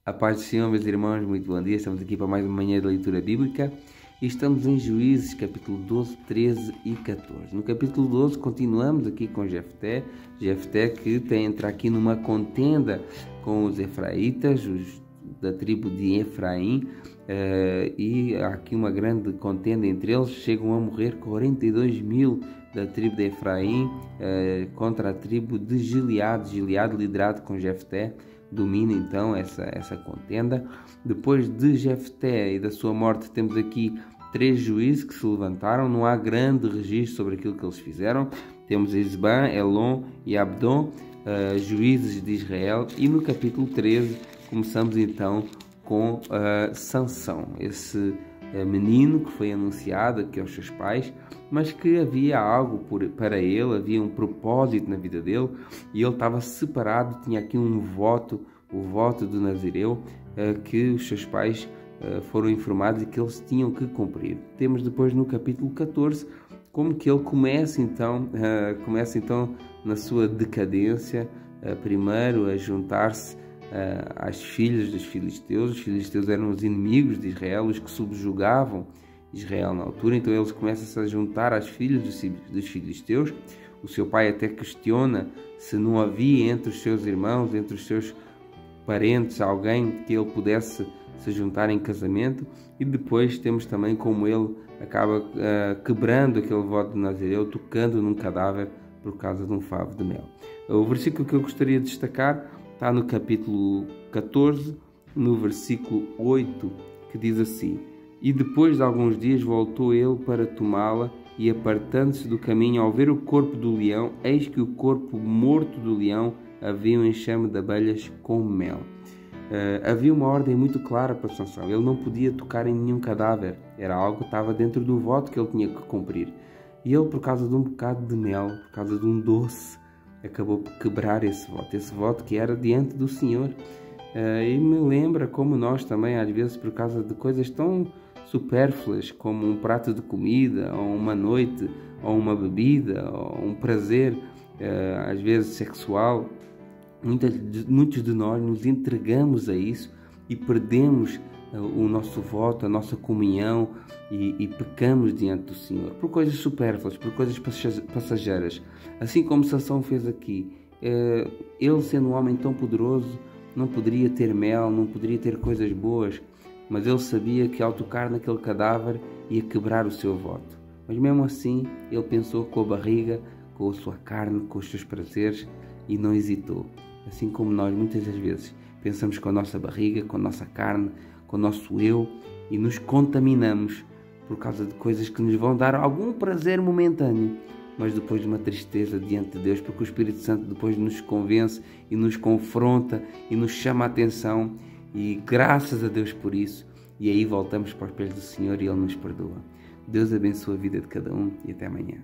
A paz do Senhor, meus irmãos, muito bom dia. Estamos aqui para mais uma manhã de leitura bíblica e estamos em Juízes, capítulo 12, 13 e 14. No capítulo 12 continuamos aqui com Jefté que entra aqui numa contenda com os efraítas, os da tribo de Efraim, e há aqui uma grande contenda entre eles. Chegam a morrer 42 mil da tribo de Efraim contra a tribo de Gileade. Gileade, liderado com Jefté, domina então essa contenda. Depois de Jefté e da sua morte, temos aqui 3 juízes que se levantaram. Não há grande registro sobre aquilo que eles fizeram. Temos Ezbã, Elon e Abdon, juízes de Israel. E no capítulo 13 começamos então com Sansão, esse menino que foi anunciado aqui aos seus pais, mas que havia algo para ele, havia um propósito na vida dele, e ele estava separado. Tinha aqui um voto, o voto do Nazireu, que os seus pais foram informados e que eles tinham que cumprir. Temos depois no capítulo 14 como que ele começa então na sua decadência, primeiro a juntar-se às filhas dos filisteus. Os filisteus eram os inimigos de Israel, os que subjugavam Israel na altura. Então eles começam-se a juntar às filhas dos filisteus. O seu pai até questiona se não havia entre os seus irmãos, entre os seus parentes, alguém que ele pudesse se juntar em casamento. E depois temos também como ele acaba quebrando aquele voto de Nazireu, tocando num cadáver por causa de um favo de mel. O versículo que eu gostaria de destacar está no capítulo 14, no versículo 8, que diz assim: E depois de alguns dias voltou ele para tomá-la, e apartando-se do caminho, ao ver o corpo do leão, eis que o corpo morto do leão havia um enxame de abelhas com mel. Havia uma ordem muito clara para Sansão. Ele não podia tocar em nenhum cadáver. Era algo que estava dentro do voto que ele tinha que cumprir. E ele, por causa de um bocado de mel, por causa de um doce, acabou por quebrar esse voto que era diante do Senhor. E me lembra como nós também, às vezes, por causa de coisas tão supérfluas como um prato de comida, ou uma noite, ou uma bebida, ou um prazer, às vezes sexual, muitos de nós nos entregamos a isso e perdemos o nosso voto, a nossa comunhão, e pecamos diante do Senhor por coisas supérfluas, por coisas passageiras. Assim como Sansão fez aqui. Ele, sendo um homem tão poderoso, não poderia ter mel, não poderia ter coisas boas, mas ele sabia que ao tocar naquele cadáver ia quebrar o seu voto. Mas mesmo assim ele pensou com a barriga, com a sua carne, com os seus prazeres, e não hesitou. Assim como nós muitas das vezes pensamos com a nossa barriga, com a nossa carne, com o nosso eu, e nos contaminamos por causa de coisas que nos vão dar algum prazer momentâneo, mas depois de uma tristeza diante de Deus, porque o Espírito Santo depois nos convence e nos confronta e nos chama a atenção, e graças a Deus por isso, e aí voltamos para os pés do Senhor e Ele nos perdoa. Deus abençoe a vida de cada um e até amanhã.